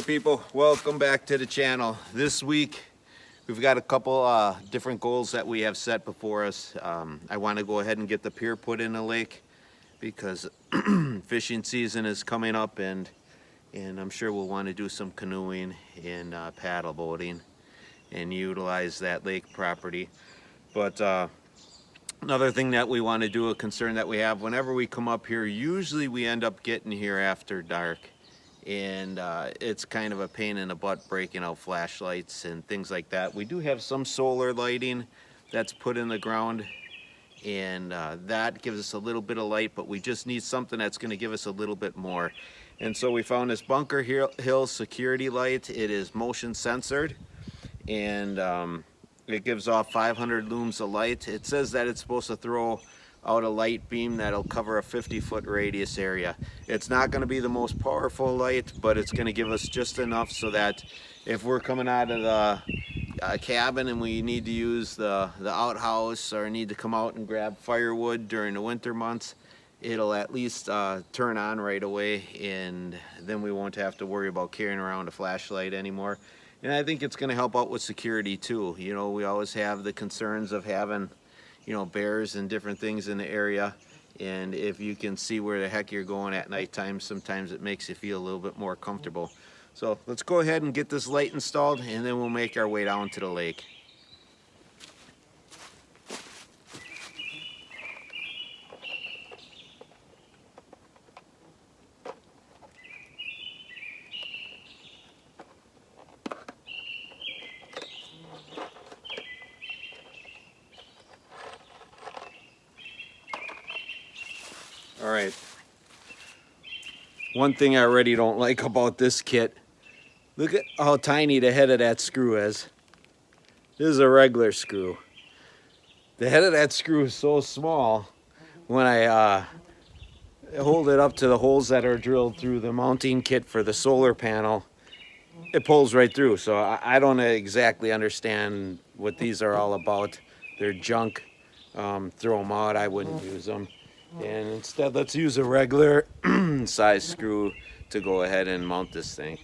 people, welcome back to the channel. This week we've got a couple different goals that we have set before us. I want to go ahead and get the pier put in the lake because fishing season is coming up, and I'm sure we'll want to do some canoeing and paddle boating and utilize that lake property. But another thing that we want to do, a concern that we have, whenever we come up here, usually we end up getting here after dark, and it's kind of a pain in the butt breaking out flashlights and things like that. We do have some solar lighting that's put in the ground, and that gives us a little bit of light, but we just need something that's going to give us a little bit more. And so we found this Bunker Hill security light. It is motion censored, and it gives off 500 looms of light. It says that it's supposed to throw out a light beam that'll cover a 50-foot radius area. It's not going to be the most powerful light, but it's going to give us just enough so that if we're coming out of the cabin and we need to use the outhouse or need to come out and grab firewood during the winter months, it'll at least turn on right away, and then we won't have to worry about carrying around a flashlight anymore. And I think it's going to help out with security too. You know, we always have the concerns of having, you know, bears and different things in the area, and if you can see where the heck you're going at nighttime, sometimes it makes you feel a little bit more comfortable. So let's go ahead and get this light installed, and then we'll make our way down to the lake. All right, one thing I already don't like about this kit, look at how tiny the head of that screw is. This is a regular screw. The head of that screw is so small, when I hold it up to the holes that are drilled through the mounting kit for the solar panel, it pulls right through. So I don't exactly understand what these are all about. They're junk. Throw them out. I wouldn't use them. And instead, let's use a regular size screw to go ahead and mount this thing.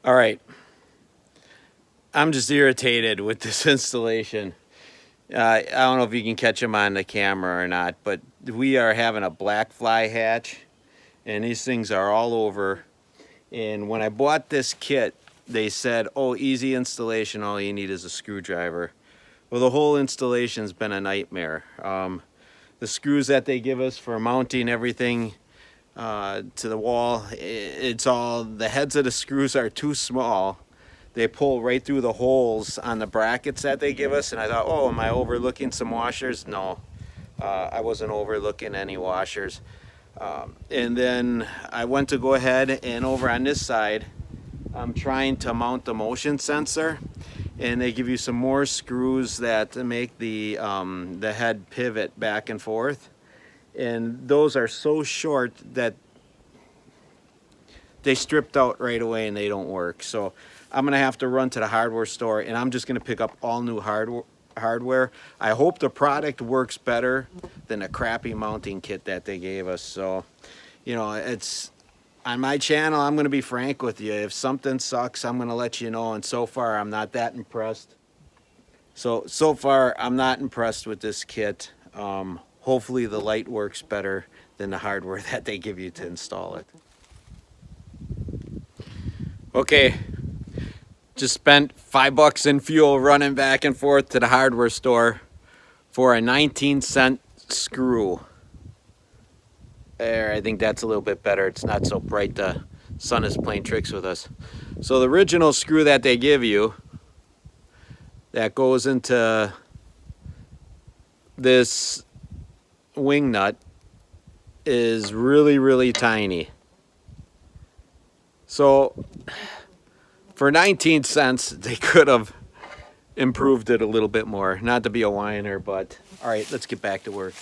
All right, I'm just irritated with this installation. I don't know if you can catch them on the camera or not, but we are having a black fly hatch, and these things are all over. And when I bought this kit, they said, oh, easy installation, all you need is a screwdriver. Well, the whole installation's been a nightmare. The screws that they give us for mounting everything to the wall, it's all, the heads of the screws are too small. They pull right through the holes on the brackets that they give us, and I thought, oh, am I overlooking some washers? No, I wasn't overlooking any washers. And then I went to go ahead, and over on this side, I'm trying to mount the motion sensor, and they give you some more screws that make the head pivot back and forth, and those are so short that they stripped out right away and they don't work. So I'm gonna have to run to the hardware store, and I'm just gonna pick up all new hardware. I hope the product works better than the crappy mounting kit that they gave us. So, you know, it's on my channel, I'm gonna be frank with you. If something sucks, I'm gonna let you know, and so far I'm not that impressed. So far I'm not impressed with this kit. Hopefully the light works better than the hardware that they give you to install it. Okay, just spent $5 in fuel running back and forth to the hardware store for a 19-cent screw. There, I think that's a little bit better. It's not so bright. The sun is playing tricks with us. So the original screw that they give you that goes into this wing nut is really tiny. So for 19 cents, they could have improved it a little bit more. Not to be a whiner, but all right, let's get back to work.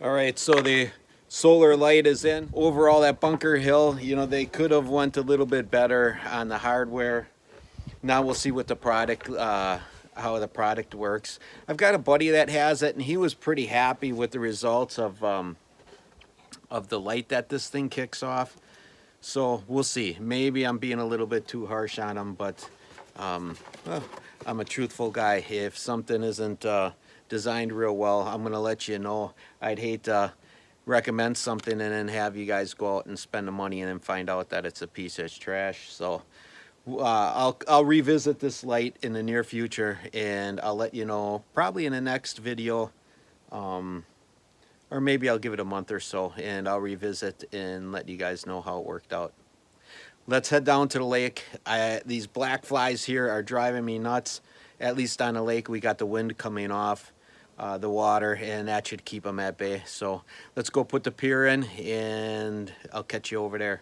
All right, so the solar light is in. Overall, at Bunker Hill, you know, they could have went a little bit better on the hardware. Now we'll see what the product, how the product works. I've got a buddy that has it, and he was pretty happy with the results of the light that this thing kicks off. So we'll see. Maybe I'm being a little bit too harsh on him, but well, I'm a truthful guy. If something isn't designed real well, I'm gonna let you know. I'd hate to recommend something and then have you guys go out and spend the money and then find out that it's a piece of trash. So I'll revisit this light in the near future, and I'll let you know probably in the next video, or maybe I'll give it a month or so, and I'll revisit and let you guys know how it worked out. Let's head down to the lake. These black flies here are driving me nuts. At least on the lake, we got the wind coming off the water, and that should keep them at bay. So let's go put the pier in, and I'll catch you over there.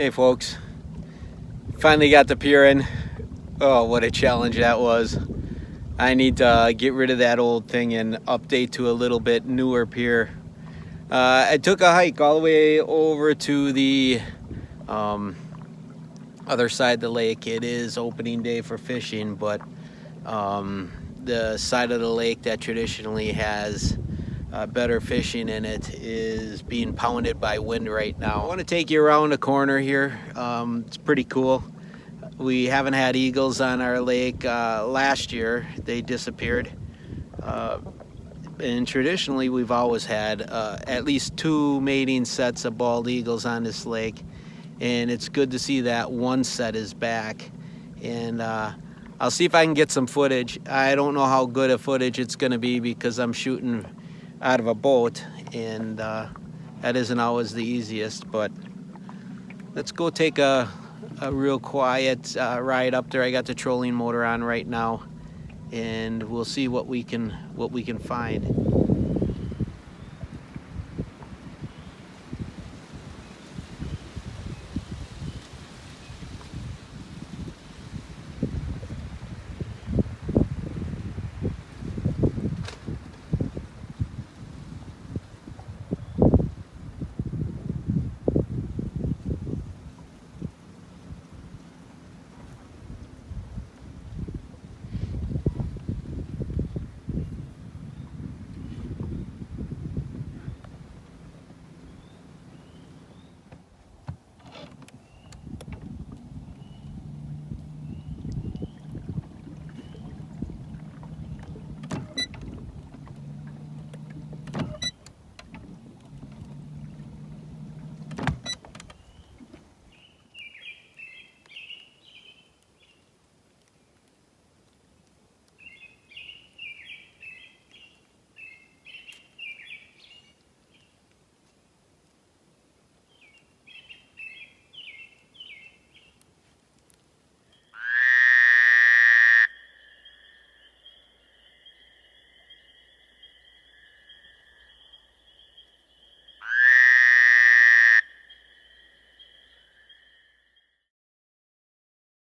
Hey folks, finally got the pier in. Oh, what a challenge that was. I need to get rid of that old thing and update to a little bit newer pier. I took a hike all the way over to the other side of the lake. It is opening day for fishing, but the side of the lake that traditionally has better fishing in it is being pounded by wind right now. I want to take you around the corner here. It's pretty cool. We haven't had eagles on our lake. Last year they disappeared, and traditionally we've always had at least 2 mating sets of bald eagles on this lake, and it's good to see that one set is back. And I'll see if I can get some footage. I don't know how good a footage it's going to be because I'm shooting out of a boat, and that isn't always the easiest, but let's go take a real quiet ride up there. I got the trolling motor on right now, and we'll see what we can find.